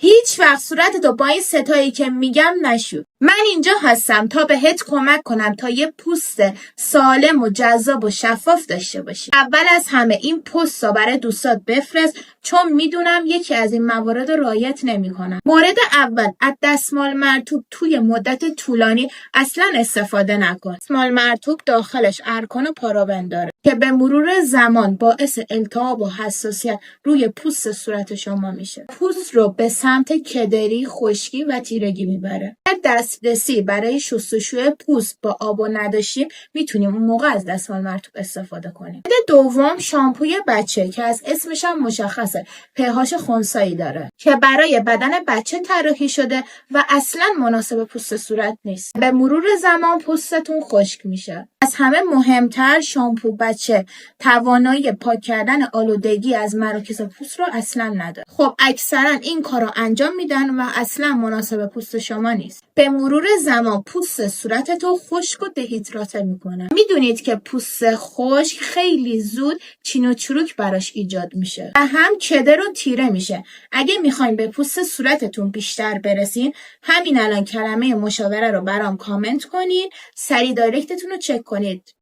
هیچ وقت صورتتو با این ستایی که میگم نشور. من اینجا هستم تا بهت کمک کنم تا یه پوست سالم و جذاب و شفاف داشته باشی. اول از همه این پوست رو برای دوستات بفرست، چون میدونم یکی از این موارد رو رعایت نمیکنن. مورد اول، از دستمال مرطوب توی مدت طولانی اصلا استفاده نکن. دستمال مرطوب داخلش ارکان و پارابن داره که به مرور زمان باعث التهاب و حساسیت روی پوست صورت شما میشه. پوست رو به سمت کدری، خشکی و تیرگی میبره. دسترسی برای شستشوی پوست با آب و نداشتیم میتونیم اون موقع از دستمال مرطوب استفاده کنیم. دوم، شامپوی بچه که از اسمش هم مشخصه pH خنثایی داره که برای بدن بچه طراحی شده و اصلا مناسب پوست صورت نیست. به مرور زمان پوستتون خشک میشه. از همه مهمتر، شامپو بچه توانایی پاک کردن آلودگی از مراکز پوست رو اصلا نداره. خب اکثرا این کارو انجام میدن و اصلا مناسب پوست شما نیست. به مرور زمان پوست صورتتو خشک و دهیدراته میکنه. میدونید که پوست خشک خیلی زود چین و چروک براش ایجاد میشه و هم کدر و تیره میشه. اگه میخواین به پوست صورتتون بیشتر برسین، همین الان کلمه مشاوره رو برام کامنت کنین، سریع دایرکتتون رو چک کنید.